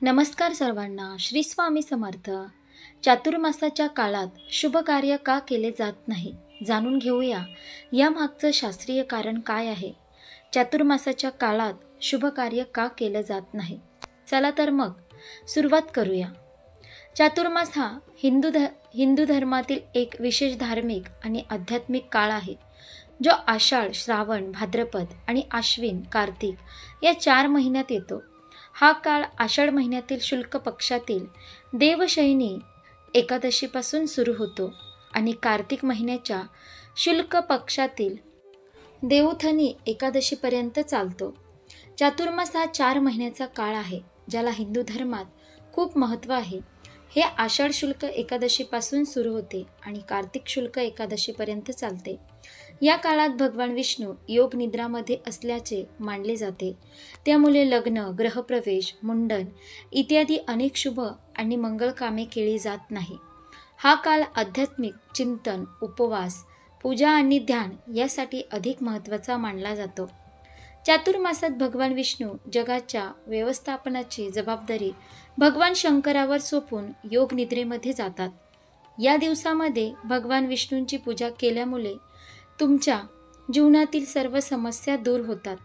नमस्कार सर्वांना. श्री स्वामी समर्थ. चातुर्मासाच्या काळात शुभ कार्य का केले जात नाही, जाणून घेऊया या मागचं शास्त्रीय कारण काय आहे. चातुर्मासाच्या काळात शुभ कार्य का केलं जात नाही, चला तर मग सुरुवात करूया. चातुर्मास हा हिंदू धर्मातील एक विशेष धार्मिक आणि आध्यात्मिक काळ आहे, जो आषाढ, श्रावण, भाद्रपद आणि आश्विन, कार्तिक या 4 महिन्यात येतो. हा काळ आषाढ महिन्यातील शुक्ल पक्षातील देवशयनी एकादशीपासून सुरू होतो आणि कार्तिक महिन्याच्या शुक्ल पक्षातील देवउठणी एकादशीपर्यंत चालतो. चातुर्मास हा 4 महिन्याचा काळ आहे, ज्याला हिंदू धर्मात खूप महत्त्व आहे. हे आषाढ शुक्ल एकादशीपासून सुरू होते आणि कार्तिक शुक्ल एकादशीपर्यंत चालते. या काळात भगवान विष्णू योग निद्रामध्ये असल्याचे मानले जाते. त्यामुळे लग्न, ग्रहप्रवेश, मुंडन इत्यादी अनेक शुभ आणि मंगल कामे केली जात नाही. हा काळ आध्यात्मिक चिंतन, उपवास, पूजा आणि ध्यान यासाठी अधिक महत्त्वाचा मानला जातो. चातुर्मासात भगवान विष्णू जगाच्या व्यवस्थापनाची जबाबदारी भगवान शंकरावर सोपून योग निद्रेमध्ये जातात. या दिवसामध्ये भगवान विष्णूंची पूजा केल्यामुळे तुमच्या जीवनातील सर्व समस्या दूर होतात.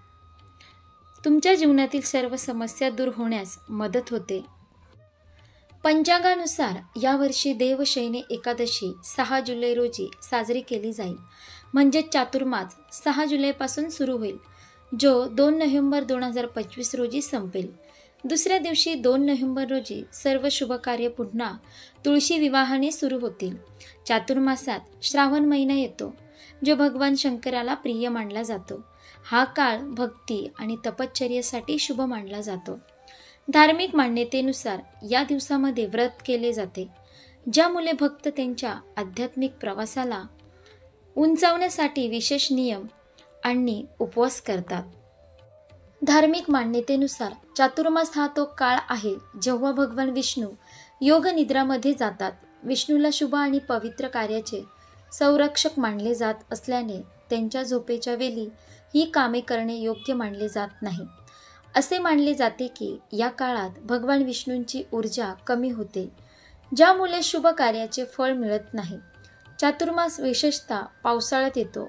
तुमच्या जीवनातील सर्व समस्या दूर होण्यास मदत होते. पंचांगानुसार यावर्षी देवशयनी एकादशी 6 जुलै रोजी साजरी केली जाईल. म्हणजे चातुर्मास 6 जुलैपासून सुरू होईल, जो 2 नोव्हेंबर 2025 रोजी संपेल. दुसऱ्या दिवशी 2 नोव्हेंबर रोजी सर्व शुभकार्य पुन्हा तुळशी विवाहाने सुरू होतील. चातुर्मासात श्रावण महिना येतो, जो भगवान शंकराला प्रिय मानला जातो. हा काळ भक्ती आणि तपश्चर्येसाठी शुभ मानला जातो. धार्मिक मान्यतेनुसार या दिवसामध्ये व्रत केले जाते, ज्यामुळे भक्त त्यांच्या आध्यात्मिक प्रवासाला उंचावण्यासाठी विशेष नियम आणि उपवास करतात. धार्मिक मान्यतेनुसार चातुर्मास हा तो काळ आहे जेव्हा भगवान विष्णू योग निद्रामध्ये जातात. विष्णूला शुभ आणि पवित्र कार्याचे संरक्षक मानले जात असल्याने त्यांच्या झोपेच्या वेळी ही कामे करणे योग्य मानले जात नाही. असे मानले जाते की या काळात भगवान विष्णूंची ऊर्जा कमी होते, ज्यामुळे शुभ कार्याचे फळ मिळत नाही. चातुर्मास विशेषतः पावसाळ्यात येतो.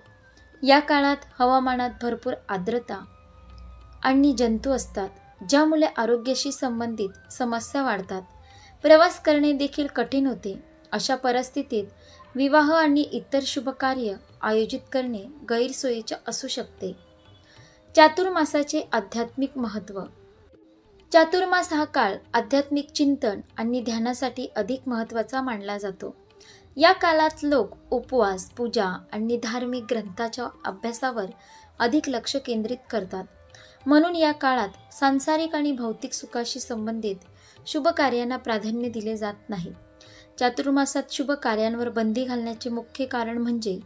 या काळात हवामानात भरपूर आर्द्रता आणि जंतू असतात, ज्यामुळे आरोग्याशी संबंधित समस्या वाढतात. प्रवास करणे देखील कठीण होते. अशा परिस्थितीत विवाह आणि इतर शुभ कार्य आयोजित करणे गैरसोयीचे असू शकते. चातुर्मासाचे आध्यात्मिक महत्त्व. चातुर्मास हा काळ आध्यात्मिक चिंतन आणि ध्यानासाठी अधिक महत्त्वाचा मानला जातो. या काळात लोक उपवास, पूजा आणि धार्मिक ग्रंथाच्या अभ्यासावर अधिक लक्ष केंद्रित करतात. म्हणून या काळात सांसारिक आणि भौतिक सुखाशी संबंधित शुभ कार्यांना प्राधान्य दिले जात नाही. चातुर्मासात शुभ कार्यांवर बंदी घालण्याचे मुख्य कारण म्हणजे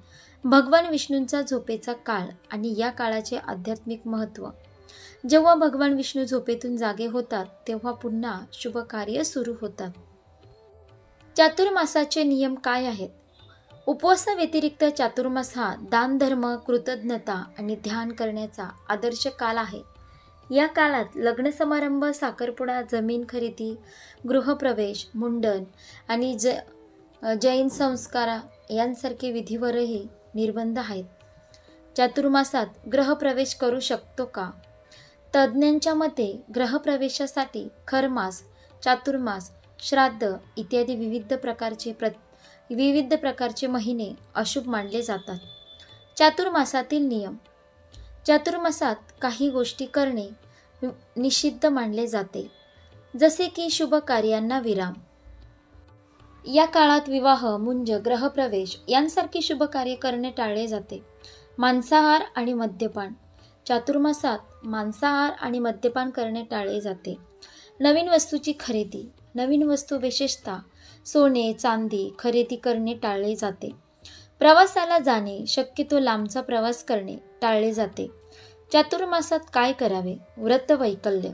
भगवान विष्णूंचा झोपेचा काळ आणि या काळाचे आध्यात्मिक महत्त्व. जेव्हा भगवान विष्णू झोपेतून जागे होतात, तेव्हा पुन्हा शुभ कार्य सुरू होतात. चातुर्मासाचे नियम काय आहेत? उपवासाव्यतिरिक्त चातुर्मास हा दान, धर्म, कृतज्ञता आणि ध्यान करण्याचा आदर्श काळ आहे. या काळात लग्न समारंभ, साखरपुडा, जमीन खरेदी, गृहप्रवेश, मुंडन आणि जैन संस्कार यांसारखे विधीवरही निर्बंध आहेत. चातुर्मासात गृहप्रवेश करू शकतो का? तज्ज्ञांच्या मते गृहप्रवेशासाठी खरमास, चातुर्मास, श्राद्ध इत्यादी विविध प्रकारचे महिने अशुभ मानले जातात. चातुर्मासातील नियम. चातुर्मासात काही गोष्टी करणे निषिद्ध मानले जाते, जसे की शुभ कार्यांना विराम. या काळात विवाह, मुंज, ग्रहप्रवेश यांसारखी शुभ कार्य करणे टाळले जाते. मांसाहार आणि मद्यपान. चातुर्मासात मांसाहार आणि मद्यपान करणे टाळले जाते. नवीन वस्तूची खरेदी. नवीन वस्तू विशेषतः सोने, चांदी खरेदी करणे टाळले जाते. प्रवासाला जाणे, शक्यतो लांबचा प्रवास करणे टाळले जाते. चातुर्मासात काय करावे? व्रत वैकल्य.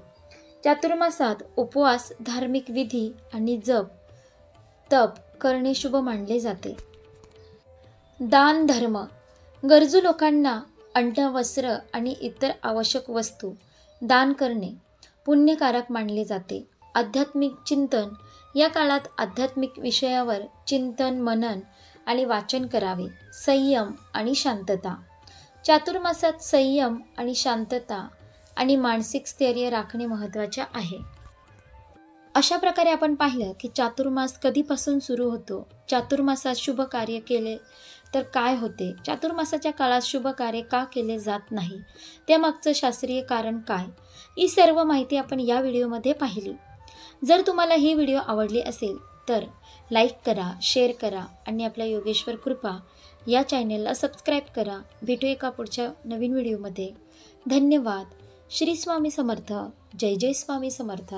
चातुर्मासात उपवास, धार्मिक विधी आणि जप तप करणे शुभ मानले जाते. दान, धर्म. गरजू लोकांना अन्न, वस्त्र आणि इतर आवश्यक वस्तू दान करणे पुण्यकारक मानले जाते. आध्यात्मिक चिंतन या काळात आध्यात्मिक विषयावर चिंतन, मनन आणि वाचन करावे. संयम आणि शांतता. चातुर्मासात संयम आणि शांतता आणि मानसिक स्थैर्य राखणे महत्त्वाचे आहे. अशा प्रकारे आपण पाहिलं की चातुर्मास कधीपासून सुरू होतो, चातुर्मासात शुभ कार्य केले तर काय होते, चातुर्मासाच्या काळात शुभ कार्य का केले जात नाही, त्यामागचं शास्त्रीय कारण काय, ही सर्व माहिती आपण या व्हिडिओमध्ये पाहिली. जर तुम्हाला ही व्हिडिओ आवडली असेल तर लाईक करा, शेअर करा आणि आपल्या योगेश्वर कृपा या चॅनेलला सबस्क्राईब करा. भेटू एका पुढच्या नवीन व्हिडिओमध्ये. धन्यवाद. श्री स्वामी समर्थ. जय जय स्वामी समर्थ.